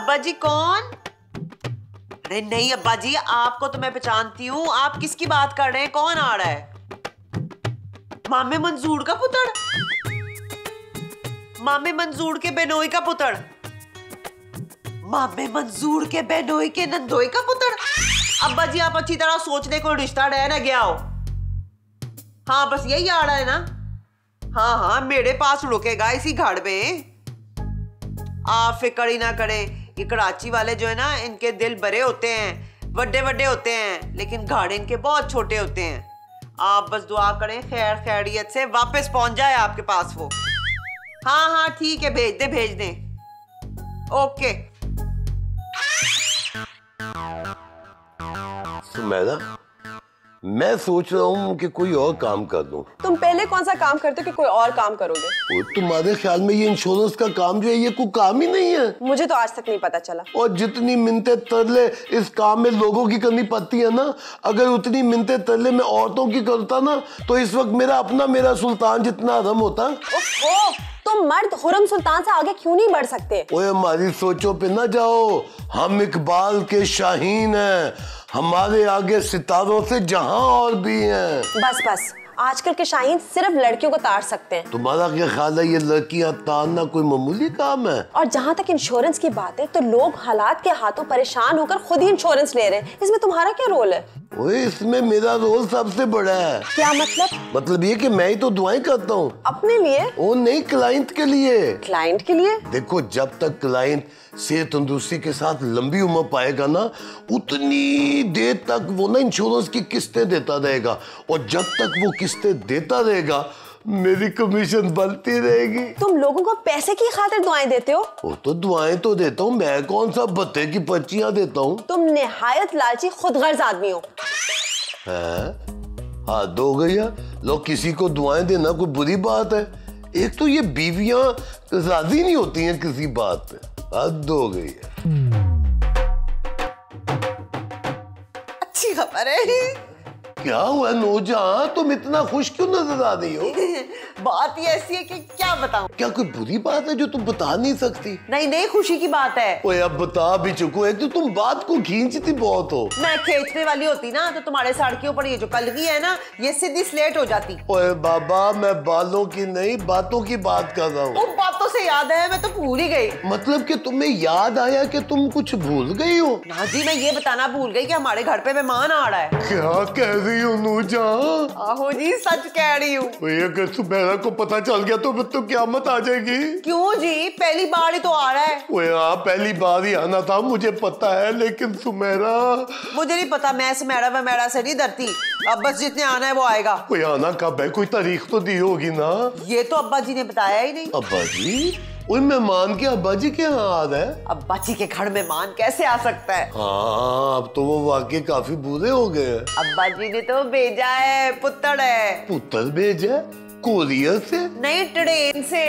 अब्बा जी कौन? अरे नहीं अब्बा जी, आपको तो मैं पहचानती हूँ। आप किसकी बात कर रहे हैं? कौन आ रहा है? मामे मंजूर का पुत्र? मामे मंजूर के बेनोई का पुत्र? मामे मंजूर के बेनोई के नंदोई का पुत्र? अब्बा जी आप अच्छी तरह सोच ले, कोई रिश्ता रह ना गया हो। हाँ बस यही आ रहा है ना? हाँ हाँ मेरे पास रुकेगा इसी घर में। आप फिक्र ही ना करें। ये कराची वाले जो है ना, इनके दिल बड़े होते हैं, बड़े बड़े होते हैं, लेकिन घर इनके बहुत छोटे होते हैं। आप बस दुआ करें खैर खैरियत से वापस पहुंच जाए आपके पास वो। हाँ हाँ ठीक है, भेज दें। ओके। सुमैदा, मैं सोच रहा हूँ कि कोई और काम कर दूं। तुम पहले कौन सा काम करते हो कि कोई और काम करोगे? तुम्हारे ख्याल में ये इंश्योरेंस का काम जो है ये कोई काम ही नहीं है? मुझे तो आज तक नहीं पता चला। और जितनी मिन्नतें तरले इस काम में लोगों की करनी पड़ती है ना, अगर उतनी मिन्नतें तरले मैं औरतों की करता ना, तो इस वक्त मेरा सुल्तान जितना आराम होता। ओहो, तुम मर्द हुरम सुल्तान से आगे क्यों नहीं बढ़ सकते? ओए हमारी सोचों पे ना जाओ, हम इकबाल के शाहीन हैं, हमारे आगे सितारों से जहां और भी हैं। बस आजकल के शाहीन सिर्फ लड़कियों को तार सकते हैं। तुम्हारा क्या ख्याल है ये लड़कियां तारना कोई मामूली काम है? और जहाँ तक इंश्योरेंस की बात है, तो लोग हालात के हाथों परेशान होकर खुद ही इंश्योरेंस ले रहे हैं। इसमें तुम्हारा क्या रोल है? ओए इसमें मेरा रोल सबसे बड़ा है। क्या मतलब? मतलब ये कि मैं ही तो दुआएं करता हूँ। अपने लिए? ओ नहीं, क्लाइंट के लिए। क्लाइंट के लिए? देखो, जब तक क्लाइंट सेहत तंदुरुस्ती के साथ लंबी उम्र पाएगा ना, उतनी देर तक वो ना इंश्योरेंस की किस्तें देता रहेगा, और जब तक वो किस्तें देता रहेगा मेरी कमीशन बनती रहेगी। तुम लोगों को पैसे की खातिर दुआएं देते हो? वो तो दुआएं तो देता हूँ, मैं कौन सा भत्ते की पर्चियां देता हूँ। तुम निहायत लालची खुदगर्ज आदमी हो। हद हो गई है। लोग किसी को दुआएं देना कोई बुरी बात है? एक तो ये बीवियां राजी नहीं होती हैं किसी बात पे, हद हो गई है। अच्छी खबर है। क्या हुआ नौजहां, तुम इतना खुश क्यों नजर आ रही हो? बात ही ऐसी है कि क्या बताऊं। क्या कोई बुरी बात है जो तुम बता नहीं सकती? नहीं खुशी की बात है। ओए अब बता भी चुको है तो तुम बात को खींचती बहुत हो। मैं खींचने वाली होती ना तो तुम्हारे सर के ऊपर ये जो कलगी है ना, ये सीधी स्लेट हो जाती। ओए बाबा, मैं बालों की नहीं बातों की बात कर रहा हूँ। उन बातों से याद है, मैं तो भूल ही गई। मतलब कि तुम्हें याद आया कि तुम कुछ भूल गई हो? ना जी, मैं ये बताना भूल गई कि हमारे घर पे मेहमान आ रहा है। क्या कह रही हो नूरजहां? आहो जी, सच कह रही हूँ। अगर सुमेरा को पता चल गया तो क़यामत आ जाएगी। क्यों जी, पहली बार ही तो आ रहा है। ओए हाँ, पहली बार ही आना था, मुझे पता है, लेकिन सुमेरा। मुझे नहीं पता, मैं सुमेरा वमेरा से नहीं डरती। अब बस जितने आना है वो आएगा। कोई आना कब है? कोई तारीख तो दी होगी ना? ये तो अब्बा जी ने बताया ही नहीं। अब्बा जी? ओए मेहमान के अब्बा जी के यहाँ आ रहा है? अब्बा जी के घर मेहमान कैसे आ सकता है? हाँ, अब तो वो वाकई काफी बूढ़े हो गए हैं। अब्बा जी ने तो भेजा है, पुत्तर है। पुत्तर भेजा? कोरियर से? नहीं, ट्रेन से।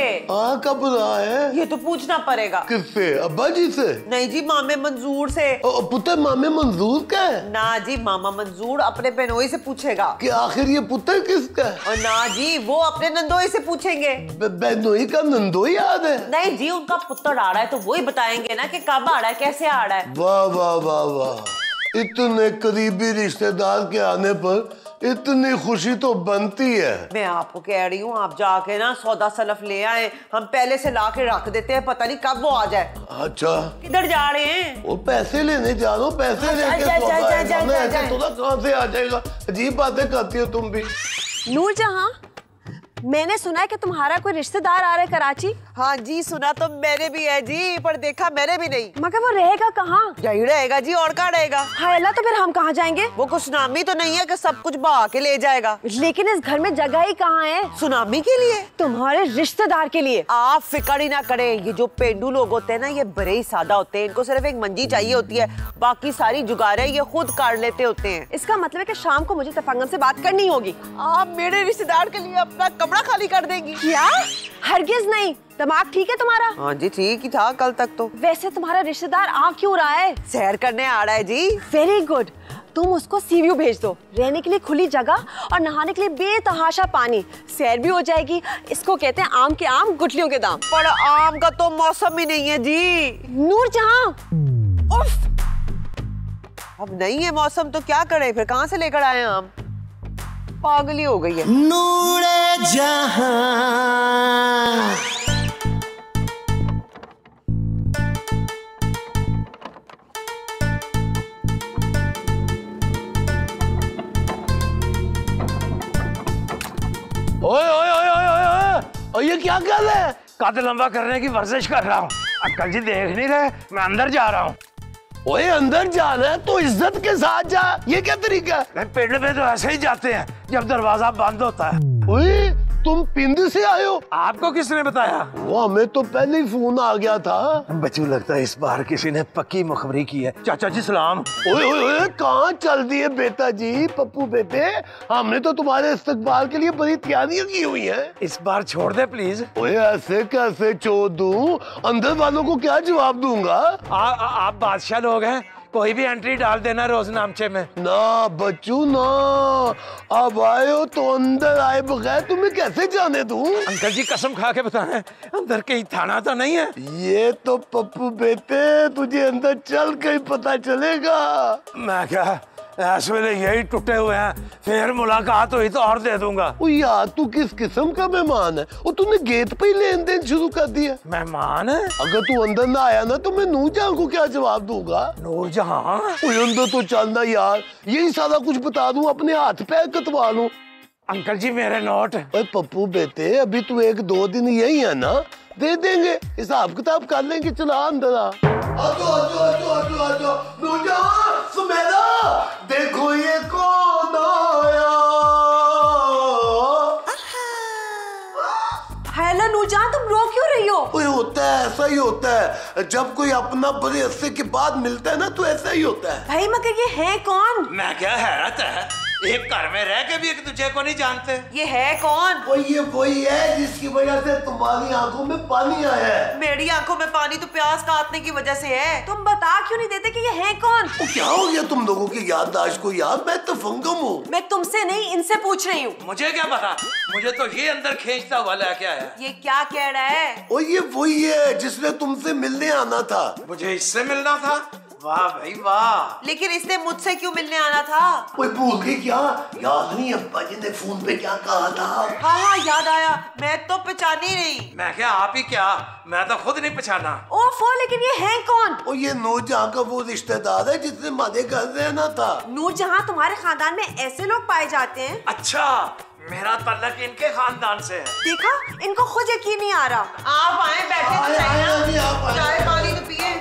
कब रहा है? ये तो पूछना पड़ेगा। किससे? अब्बा जी से? नहीं जी, मामे मंजूर से। पुत्र मामे मंजूर का है? ना जी, मामा मंजूर अपने बेनोई से पूछेगा कि आखिर ये पुत्र किसका है। और ना जी, वो अपने नंदोई से पूछेंगे। बेनोई का नंदोई याद है? नहीं जी, उनका पुत्र आ रहा है तो वही बताएंगे ना कि कब आ रहा है, कैसे आ रहा है। वाह वाह वाह वाह, इतने करीबी रिश्तेदार के आने पर इतनी खुशी तो बनती है। मैं आपको कह रही हूँ, आप जाके ना सौदा सलफ ले आए, हम पहले से ला के रख देते हैं, पता नहीं कब वो आ जाए। अच्छा, किधर जा रहे हैं? वो पैसे लेने जा रहा हूँ, पैसे लेके कहाँ से आ जाएगा? अजीब बातें करती हो तुम भी। नूरजहां, मैंने सुना है कि तुम्हारा कोई रिश्तेदार आ रहा है कराची। हाँ जी, सुना तो मैंने भी है जी, पर देखा मैंने भी नहीं। मगर वो रहेगा कहाँ? यही रहेगा जी, और कहाँ रहेगा? हाय अल्लाह, तो फिर हम कहाँ जाएंगे? वो कुछ सुनामी तो नहीं है कि सब कुछ बहा के ले जाएगा। लेकिन इस घर में जगह ही कहाँ है? सुनामी के लिए? तुम्हारे रिश्तेदार के लिए। आप फिक्र ही ना करें, ये जो पेंडू लोग होते हैं ना, ये बड़े ही सादा होते हैं। इनको सिर्फ एक मंजी चाहिए होती है, बाकी सारी जुगाड़ें ये खुद कर लेते होते हैं। इसका मतलब है कि शाम को मुझे तफंगम से बात करनी होगी। आप मेरे रिश्तेदार के लिए अपना कमरा थोड़ा खाली कर देंगी। क्या? हरगिज नहीं। दिमाग ठीक है तुम्हारा? हाँ जी ठीक ही था कल तक तो। वैसे तुम्हारा रिश्तेदार आ क्यों रहा है? सैर करने आ रहा है जी। Very good. तुम उसको सी व्यू भेज दो, रहने के लिए खुली जगह और नहाने के लिए बेतहाशा पानी। सैर भी हो जाएगी। इसको कहते हैं आम के आम गुठलियों के दाम। पर आम का तो मौसम ही नहीं है जी। नूरजहां, उफ। अब नहीं है मौसम तो क्या करे फिर, कहाँ से लेकर आए आम? पागल ही हो गई है। नूरजहां। ओए ओए ओए ओए ओए और ये क्या कर रहे हैं? कद लंबा करने की वर्जिश कर रहा हूँ। अंकल जी देख नहीं रहे, मैं अंदर जा रहा हूँ। ओए अंदर जाना है तो इज्जत के साथ जा, ये क्या तरीका है? पिंड में तो ऐसे ही जाते हैं जब दरवाजा बंद होता है। ओए तुम पिंड से आए हो? आपको किसने बताया? वो हमें तो पहले ही फोन आ गया था। बच्चू लगता है इस बार किसी ने पक्की मुखबरी की है। चाचा जी सलाम। ओए ओए ओए कहाँ चल दिए बेटा जी? पप्पू बेटे, हमने तो तुम्हारे इस्तकबाल के लिए बड़ी तैयारियां की हुई हैं। इस बार छोड़ दे प्लीज। ओए ऐसे कैसे छोड़ दूं? अंदर वालों को क्या जवाब दूंगा? आप बादशाह लोग हैं, कोई भी एंट्री डाल देना रोजनामचे में। ना बच्चू ना, अब आए हो तो अंदर आए बगैर तुम्हें कैसे जाने दूं? अंकल जी कसम खा के बताएं, अंदर कहीं थाना तो नहीं है? ये तो पप्पू बेटे तुझे अंदर चल के ही पता चलेगा। मैं क्या इस वेले यही टूटे हुए हैं, फिर मुलाकात हुई तो और दे दूंगा। ओ यार तू किस किस्म का मेहमान है? और तूने गेट पे ही लेन देन शुरू कर दिया। मेहमान है? अगर तू अंदर ना आया ना तो मैं नूरजहां को क्या जवाब दूंगा? नूरजहां? ओए अंदर तो चलना यार, यही सारा कुछ बता दूं, अपने हाथ पैर कटवा लूं। अंकल जी मेरे नोट। ओए पप्पू बेटे अभी तू 1-2 दिन यही है ना, दे देंगे, हिसाब किताब कर लेंगे। चला अंदर आ। आजो आजो आजो आजो आजो नूरजहां, सुमेरा देखो ये कौन आया। हेलो नूरजहां, तुम रो क्यों रही हो? ओए होता है, ऐसा ही होता है, जब कोई अपना बड़े अरसे के बाद मिलता है ना तो ऐसा ही होता है। भाई मगर ये है कौन? मैं क्या हैरत है, एक घर में रह के भी एक दूसरे को नहीं जानते। ये है कौन? ये वही है जिसकी वजह से तुम्हारी आंखों में पानी आया है। मेरी आंखों में पानी तो प्यास काटने की वजह से है। तुम बता क्यों नहीं देते कि ये है कौन? क्या हो गया तुम लोगों की याददाश्त को यार? मैं तो फंगम हूँ। मैं तुमसे नहीं इनसे पूछ रही हूँ। मुझे क्या पता, मुझे तो ये अंदर खींचता हुआ लेके आया। ये क्या कह रहा है? और ये वही है जिसने तुमसे मिलने आना था। मुझे इससे मिलना था? वाह भाई वाह। लेकिन इसने मुझसे क्यों मिलने आना था? कोई भूल गई क्या? याद नहीं अब्बा जी ने फोन पे क्या कहा था? हाँ हाँ याद आया, मैं तो पहचानी नहीं। मैं क्या आप ही क्या, मैं तो खुद नहीं पहचाना। ओफो, लेकिन ये है कौन? और ये नूरजहां का वो रिश्तेदार है जिसने हमारे घर रहना था। नूरजहां, तुम्हारे खानदान में ऐसे लोग पाए जाते हैं? अच्छा, मेरा तल्लक इनके खानदान से है। देखा, इनको खुद यकीन नहीं आ रहा। आप आए, बैठे तो सही ना। चाय पानी तो पिए।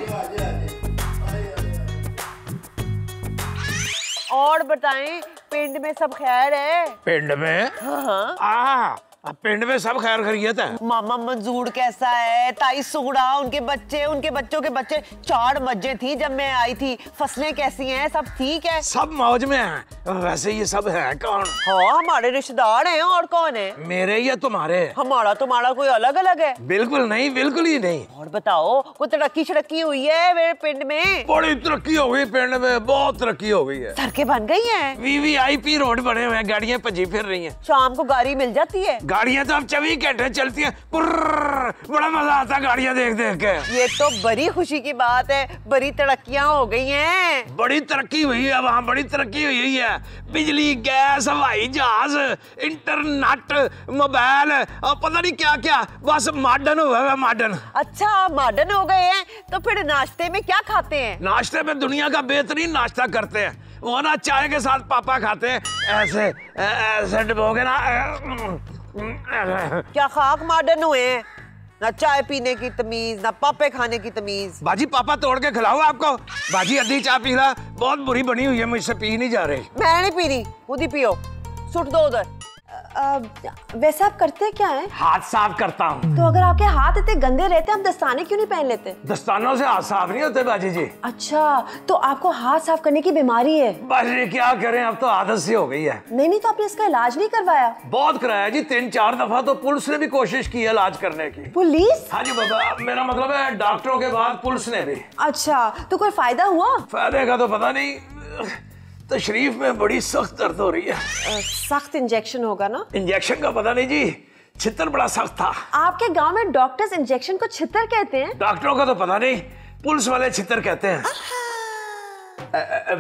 और बताएं, पिंड में सब खैर है? पिंड में? हाँ। अब पिंड में सब खैर खैरियत है। मामा मंजूर कैसा है? ताई सुगड़ा, उनके बच्चे, उनके बच्चों के बच्चे, 4 मज्जें थी जब मैं आई थी। फसलें कैसी हैं? सब ठीक है? सब मौज में हैं। वैसे ये सब है कौन? हाँ हमारे रिश्तेदार हैं। और कौन है? मेरे या तुम्हारे? हमारा तुम्हारा कोई अलग अलग है? बिल्कुल नहीं, बिल्कुल ही नहीं। और बताओ, कोई तरक्की शड़क्की हुई है मेरे पिंड में? बड़ी तरक्की हो गई पिंड में, बहुत तरक्की हो गई है। सड़कें बन गई हैं। VVIP रोड बने हुए हैं, गाड़ियां भजी फिर रही हैं। शाम को गाड़ी मिल जाती है? गाड़ियां तो अब 24 घंटे चलती हैं। बड़ा मजा आता है गाड़ियां देख देख के। ये तो बड़ी खुशी की बात है, बड़ी तरक्कियां हो गई हैं। बड़ी तरक्की हुई है वहाँ, बड़ी तरक्की हुई है। बिजली, गैस, हवाई जहाज, इंटरनेट, मोबाइल और पता नहीं क्या क्या, बस मॉडर्न हुआ है मॉडर्न। अच्छा मॉडर्न हो गए हैं, तो फिर नाश्ते में क्या खाते हैं? नाश्ते में दुनिया का बेहतरीन नाश्ता करते हैं। वो ना चाय के साथ पापा खाते हैं, ऐसे ऐसे डुबोगे ना। क्या खाक मॉडर्न हुए हैं? ना चाय पीने की तमीज, ना पापे खाने की तमीज। बाजी पापा तोड़ के खिलाओ आपको। बाजी आधी चाय पी रहा, बहुत बुरी बनी हुई है, मुझसे पी नहीं जा रही। मैं नहीं पी रही, खुद ही पियो। सुट दो उधर। वैसे आप करते क्या हैं? हाथ साफ करता हूँ। तो अगर आपके हाथ इतने गंदे रहते आप दस्ताने क्यों नहीं पहन लेते? दस्तानों से हाथ साफ नहीं होते बाजी जी। अच्छा, तो आपको हाथ साफ करने की बीमारी है? बाजी जी क्या करें, अब तो आदत सी हो गई है। नहीं तो आपने इसका इलाज नहीं करवाया? बहुत कराया जी, 3-4 दफा तो पुलिस ने भी कोशिश की है इलाज करने की। पुलिस? हाँ जी बाबा, मेरा मतलब है डॉक्टरों के बाद पुलिस ने भी। अच्छा, तो कोई फायदा हुआ? फायदे का तो पता नहीं, तशरीफ में बड़ी सख्त दर्द हो रही है। सख्त इंजेक्शन होगा ना? इंजेक्शन का पता नहीं जी, छितर बड़ा सख्त था। आपके गांव में डॉक्टर्स इंजेक्शन को छितर कहते हैं? डॉक्टरों का तो पता नहीं, पुलिस वाले छितर कहते हैं।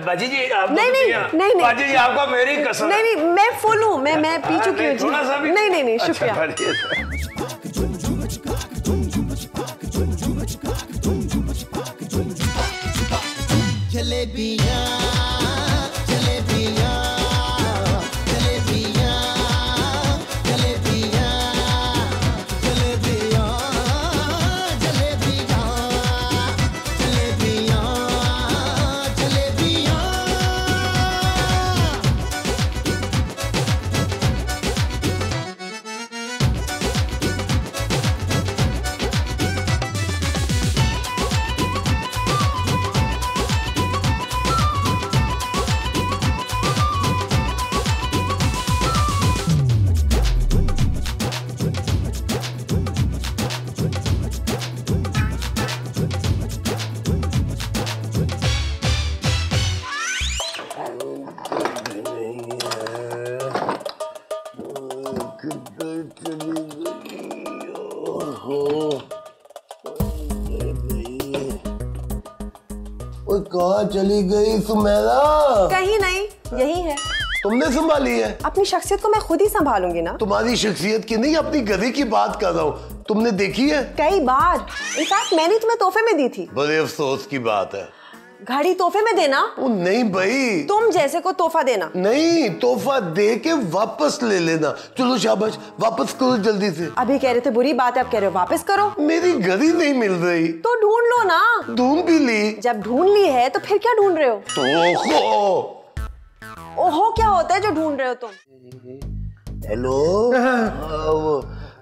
बाजी जी आप नहीं बाजी जी आपको मेरी कसम। नहीं मैं फुल हूँ, मैं पी चुकी हूँ। थोड़ा सा भी नहीं शुक्रिया। जलेबियां जलेबियां जलेबियां जलेबियां जलेबियां जलेबियां जलेबियां जलेबियां। कहाँ चली गई सुमेरा? कहीं नहीं, यही है। तुमने संभाली है? अपनी शख्सियत को मैं खुद ही संभालूंगी ना। तुम्हारी शख्सियत की नहीं, अपनी गधी की बात कर रहा हूँ। तुमने देखी है? कई बार, इनफैक्ट मैंने तुम्हें तोहफे में दी थी। बड़े अफसोस की बात है। घड़ी तोहफे में देना? ओ नहीं भाई, तुम जैसे को तोहफा देना। नहीं, तोहफा दे के वापस ले लेना। चलो शाबाश, वापस करो जल्दी से। अभी कह रहे थे बुरी बात है, अब कह रहे हो वापस करो। मेरी घड़ी नहीं मिल रही। तो ढूंढ लो ना। ढूंढ भी ली। जब ढूंढ ली है तो फिर क्या ढूंढ रहे हो? ओहो क्या होता है जो ढूंढ रहे हो तुम? हेलो,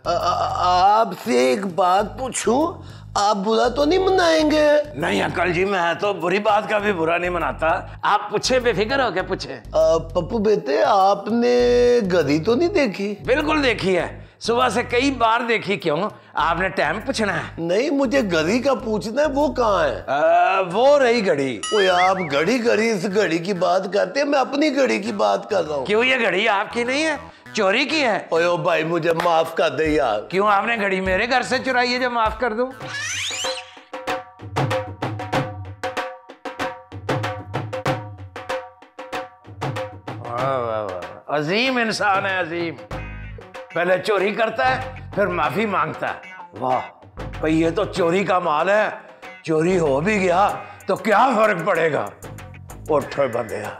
आपसे एक बात पूछूं? आप बुरा तो नहीं मनाएंगे? नहीं अंकल जी, मैं तो बुरी बात का भी बुरा नहीं मनाता। आप पूछे, बेफिक्र हो क्या पूछे। पप्पू बेटे, आपने गधी तो नहीं देखी? बिल्कुल देखी है, सुबह से कई बार देखी। क्यों, आपने टाइम पूछना है? नहीं, मुझे घड़ी का पूछना है। वो कहाँ है? वो रही घड़ी। ओए आप घड़ी घड़ी इस घड़ी की बात करते हैं, मैं अपनी घड़ी की बात कर रहा हूँ। क्यों, ये घड़ी आपकी नहीं है, चोरी की है? ओए ओ भाई, मुझे माफ कर दे यार। क्यों, आपने घड़ी मेरे घर से चुराई है जो माफ कर दूं? अजीम इंसान है, अजीम। पहले चोरी करता है, फिर माफी मांगता है। वाह भाई, ये तो चोरी का माल है। चोरी हो भी गया तो क्या फर्क पड़ेगा। उठ बंदया।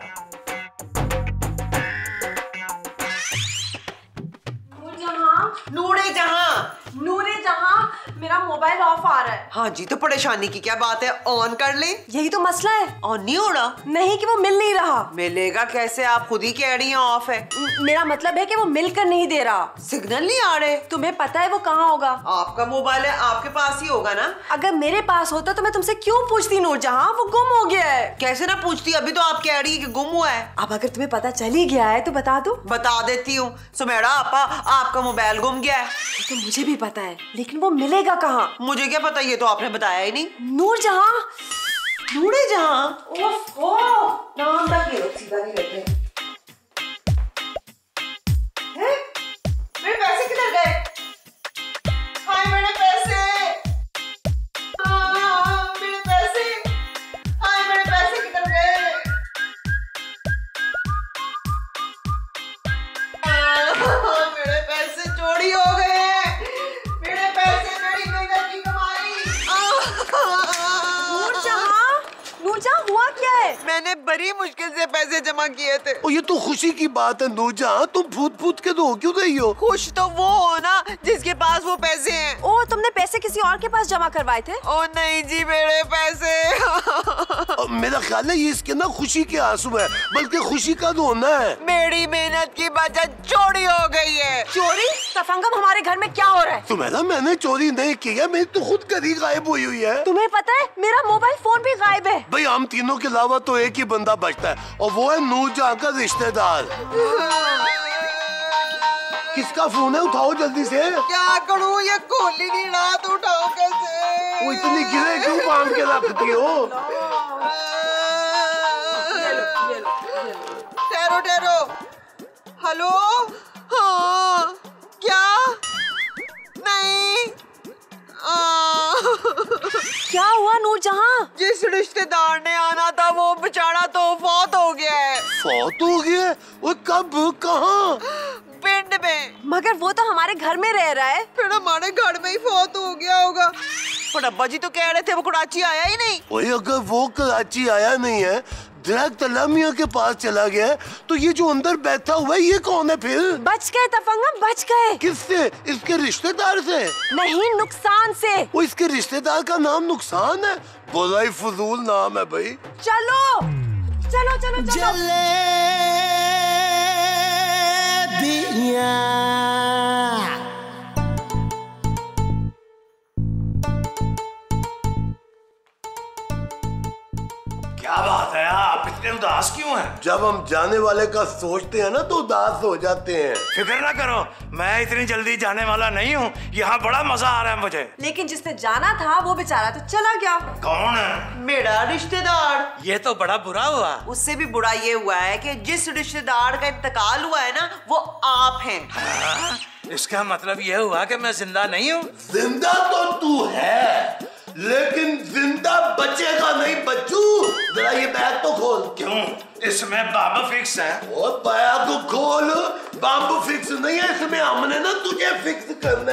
नूरे जहां, मेरा मोबाइल ऑफ आ रहा है। हाँ जी, तो परेशानी की क्या बात है, ऑन कर ले। यही तो मसला है। ऑन नहीं हो रहा? नहीं कि वो मिल नहीं रहा। मिलेगा कैसे, आप खुद ही कह रही हैं ऑफ है। मेरा मतलब है कि वो मिलकर नहीं दे रहा। सिग्नल नहीं आ रहे? तुम्हें पता है वो कहाँ होगा? आपका मोबाइल है, आपके पास ही होगा ना। अगर मेरे पास होता तो मैं तुमसे क्यों पूछती नूरजहां, वो गुम हो गया है। कैसे ना पूछती, अभी तो आप कह रही है कि गुम हुआ है। अब अगर तुम्हें पता चल ही गया है तो बता दो। बता देती हूँ सुमेरा आपा, आपका मोबाइल गुम गया है। तो मुझे भी पता है, लेकिन वो मिलेगा कहाँ? मुझे क्या पता, ये तो आपने बताया ही नहीं। नूरजहां, नूरजहां, ओफो, नाम तक ये लोग सीधा नहीं लेते। हैं? मेरे पैसे किधर गए? हाय मेरे पैसे, मेरे पैसे, हाय मेरे पैसे किधर गए? मेरे पैसे चोरी हो गए, मेरे पैसे, मेरी मेहनत की कमाई। नूरजहां, नूरजहां हुआ क्या है? मैंने बड़ी मुश्किल से पैसे जमा किए थे। और ये तो खुशी की बात है नूरजहां, तुम फूट फूट के तो हो क्यों रही हो? खुश तो वो हो ना जिसके पास वो पैसे हैं। ओ, तुमने पैसे किसी और के पास जमा करवाए थे? ओ नहीं जी, मेरे पैसे। मेरा ख्याल है ये इसके ना खुशी के आंसू है, बल्कि खुशी का रोना है। मेरी मेहनत की बचत चोरी हो गई है। चोरी? तफंगम, हमारे घर में क्या हो रहा है? तुम्हारा मैंने चोरी नहीं किया, मेरी तो खुद करी गायब हुई हुई है। तुम्हें पता है मेरा मोबाइल फोन भी गायब है। भाई हम तीनों के अलावा तो एक ही बंदा बचता है और वो है नूरजहां का रिश्तेदार। किसका फोन है? उठाओ जल्दी से। क्या करूं, ये खोली नहीं रहा, तो उठाओ कैसे? वो इतनी गिरे क्यों बांध के रखती हो? ठहरो ठहरो। हेलो, हाँ क्या? नहीं। क्या हुआ नूरजहां? जिस रिश्तेदार ने आना था वो बेचारा तो फौत हो गया है। फौत हो गया? वो कब, कहाँ? पिंड में। मगर वो तो हमारे घर में रह रहा है। फिर हमारे घर में ही फौत हो गया होगा। पर अब्बा जी तो कह रहे थे वो कराची आया ही नहीं। वही अगर वो कराची आया नहीं है, डायरेक्ट तलामिया के पास चला गया है, तो ये जो अंदर बैठा हुआ है ये कौन है फिर? बच गए तफंगम, बच गए। किससे? इसके रिश्तेदार से? नहीं, नुकसान से। वो इसके रिश्तेदार का नाम नुकसान है? बड़ा ही फजूल नाम है भाई। चलो चलो चलो चलो। जलेबियां क्या बात है, आप इतने उदास क्यों हैं? जब हम जाने वाले का सोचते हैं ना तो उदास हो जाते हैं। फिक्र ना करो, मैं इतनी जल्दी जाने वाला नहीं हूँ। यहाँ बड़ा मजा आ रहा है मुझे। लेकिन जिसने जाना था वो बेचारा तो चला गया। कौन है? मेरा रिश्तेदार। ये तो बड़ा बुरा हुआ। उससे भी बुरा ये हुआ है कि जिस रिश्तेदार का इंतकाल हुआ है ना वो आप हैं। इसका मतलब ये हुआ कि मैं जिंदा नहीं हूँ। जिंदा तो तू है, लेकिन जिंदा बचेगा नहीं बच्चू। जरा ये बैग तो खोल। क्यों? इसमें बाबा फिक्स है। और बैग को खोल। बाबू फिक्स नहीं है इसमें, हमने ना तुझे फिक्स करना